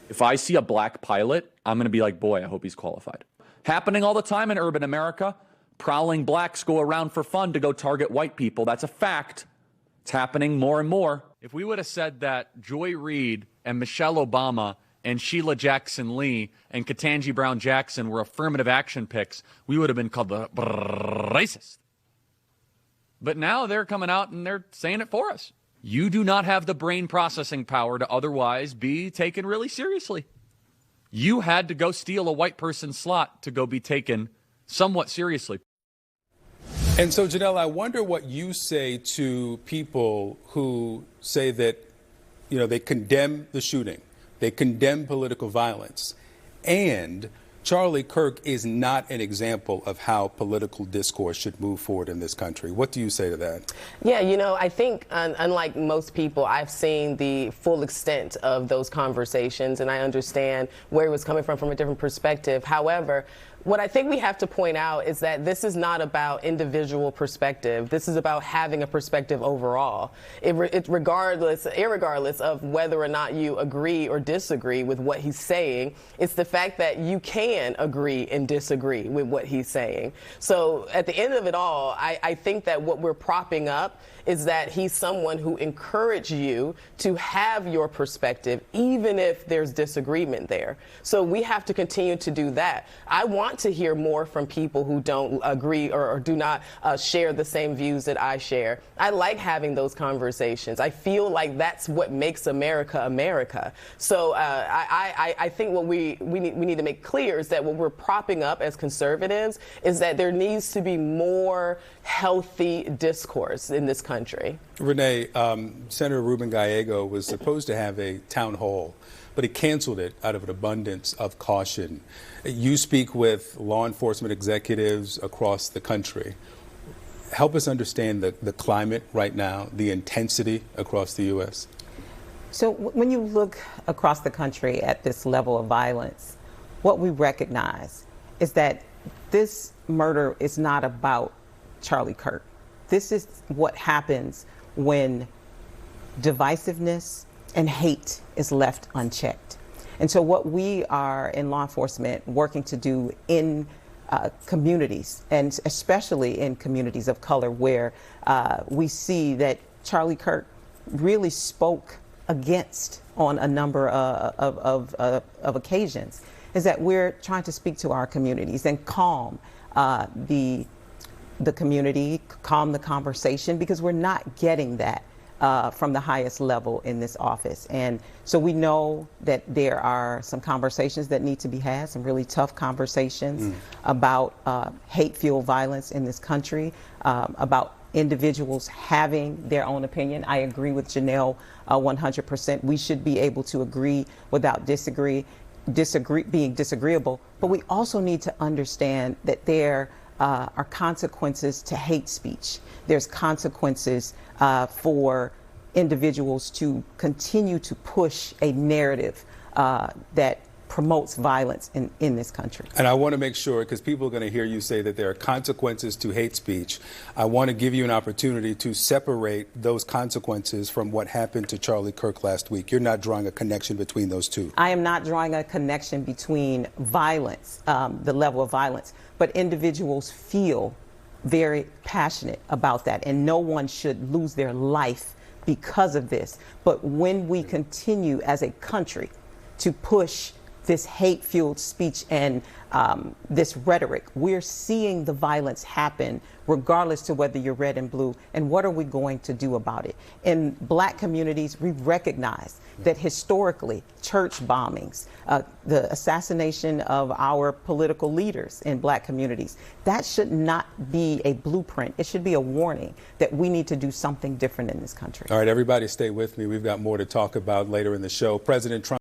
If I see a black pilot, I'm going to be like, boy, I hope he's qualified. Happening all the time in urban America. Prowling blacks go around for fun to go target white people. That's a fact. It's happening more and more. If we would have said that Joy Reid and Michelle Obama and Sheila Jackson Lee and Ketanji Brown Jackson were affirmative action picks, we would have been called the racist. But now they're coming out and they're saying it for us. You do not have the brain processing power to otherwise be taken really seriously. You had to go steal a white person's slot to go be taken somewhat seriously. And so, Janelle, I wonder what you say to people who say that, they condemn the shooting, they condemn political violence, and Charlie Kirk is not an example of how political discourse should move forward in this country. What do you say to that? Yeah, I think unlike most people, I've seen the full extent of those conversations, and I understand where he was coming from a different perspective. However, what I think we have to point out is that this is not about individual perspective. This is about having a perspective overall. Irregardless of whether or not you agree or disagree with what he's saying, it's the fact that you can agree and disagree with what he's saying. So at the end of it all, I think that what we're propping up is that he's someone who encouraged you to have your perspective, even if there's disagreement there. So we have to continue to do that. I want to hear more from people who don't agree or do not share the same views that I share. I like having those conversations. I feel like that's what makes America America. So I think what we need to make clear is that what we're propping up as conservatives is that there needs to be more healthy discourse in this country. Renee, Senator Ruben Gallego was supposed to have a town hall, but he canceled it out of an abundance of caution. You speak with law enforcement executives across the country. Help us understand the climate right now, the intensity across the U.S. So when you look across the country at this level of violence, what we recognize is that this murder is not about Charlie Kirk. This is what happens when divisiveness and hate is left unchecked. And so what we are in law enforcement working to do in communities, and especially in communities of color where we see that Charlie Kirk really spoke against on a number of occasions, is that we're trying to speak to our communities and calm the community, calm the conversation, because we're not getting that from the highest level in this office. And so we know that there are some conversations that need to be had, some really tough conversations about hate-fueled violence in this country, about individuals having their own opinion. I agree with Janelle 100%. We should be able to agree without being disagreeable, but we also need to understand that there are consequences to hate speech. There's consequences for individuals to continue to push a narrative that promotes violence in this country. And I want to make sure, because people are going to hear you say that there are consequences to hate speech, I want to give you an opportunity to separate those consequences from what happened to Charlie Kirk last week. You're not drawing a connection between those two. I am not drawing a connection between violence, the level of violence, but individuals feel very passionate about that, and no one should lose their life because of this. But when we continue as a country to push this hate-fueled speech and this rhetoric, we're seeing the violence happen regardless to whether you're red and blue. And what are we going to do about it? In Black communities, we recognize that historically, church bombings, the assassination of our political leaders in Black communities, that should not be a blueprint. It should be a warning that we need to do something different in this country. All right, everybody stay with me. We've got more to talk about later in the show. President Trump